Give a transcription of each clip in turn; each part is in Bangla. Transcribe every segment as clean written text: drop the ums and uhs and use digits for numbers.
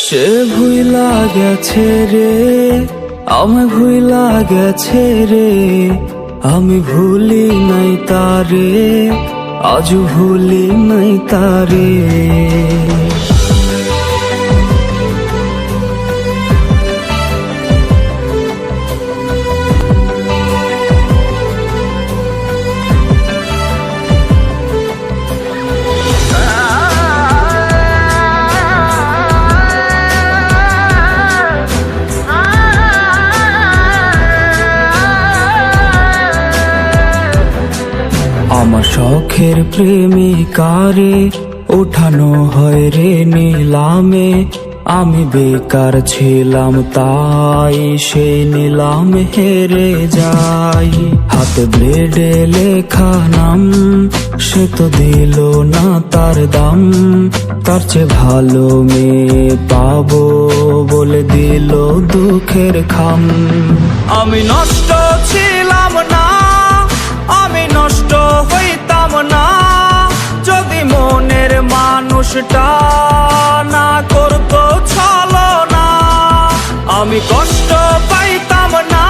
সে ভুইলা গেছে রে, আমি ভুইলা গেছে রে, আমি ভুলি নাই তারে, আজ ভুলি নাই তারে। আমার শখের প্রেমিকারে উঠানো হয় রে নিলামে, আমি বেকার ছিলাম তাই সেই নিলাম হেরে যাই। হাতে ব্লেডে লেখা নাম, সে তো দিল না তার দাম, তার চেয়ে ভালো মেয়ে পাবো বলে দিল দুঃখের খাম। আমি নষ্ট ছিলাম না, আমি নষ্ট হইতাম না, যদি মনের মানুষটা না করতো ছলনা। আমি কষ্ট পাইতাম না,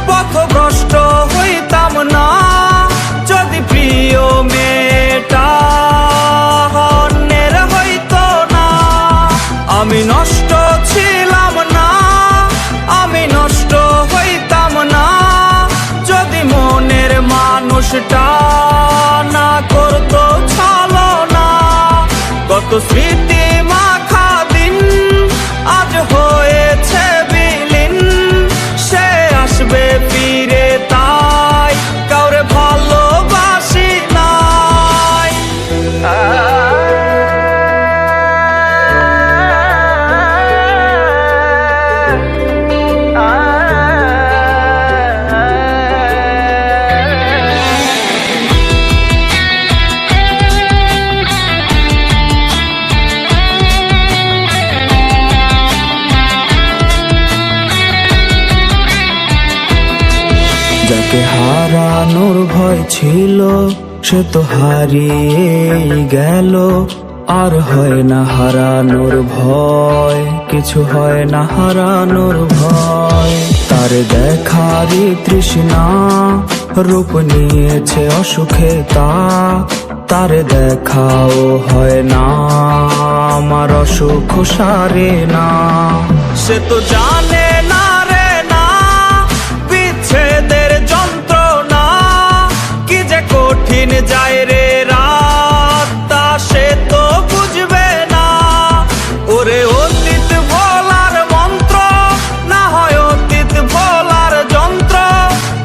পথভ্রষ্ট হইতাম না, যদি প্রিয় মেয়েটা অন্যের হইতো না। আমি নষ্ট ছিলাম না, আমি নষ্ট হইতাম না, যদি মনের মানুষটা না করতো ছলনা। কত স্মৃতি মাখা দিন আজ হয়েছে বিলীন, সে আসবে ফিরে তাই কাউরে ভালোবাসি নাই। যাকে হারানোর ভয় ছিল সে তো হারিয়ে গেল, আর হয় না হারানোর ভয়, কিছু হয় না হারানোর ভয়। তার দেখারই তৃষ্ণা রূপ নিয়েছে অসুখে তা, তার দেখাও হয় না আমার অসুখ সারে না। সে তো জানে না রে না বিচ্ছেদের যন্ত্রণা, কি যে কঠিন যায় রে রাত, তা সে তো বুঝবে না। ওরে অতীত ভোলার মন্ত্র না হয় অতীত ভোলার যন্ত্র,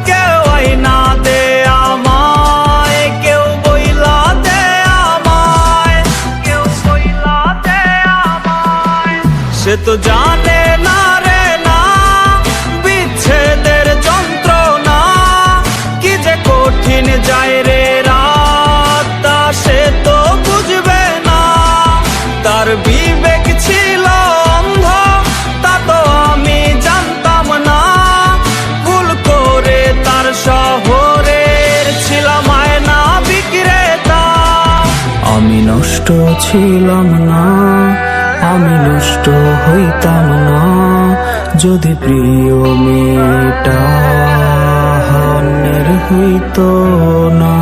কেউ আইনা দে আমায়, কেউ বইলা দে আমায়, কেউ বইলা দে আমায়। সে তো জানে না রে না বিচ্ছেদের যন্ত্রণা, কি যে কঠিন যায় রে রাত, তা সে তো বুঝবে না। তার বিবেক ছিল অন্ধ, তা তো আমি জানতাম না, ভুল করে তার শহরের ছিলাম আয়না বিক্রেতা। আমি নষ্ট ছিলাম না, আমি নষ্ট হইতাম না, যদি প্রিয় মেয়েটা অন্যের হইতো না।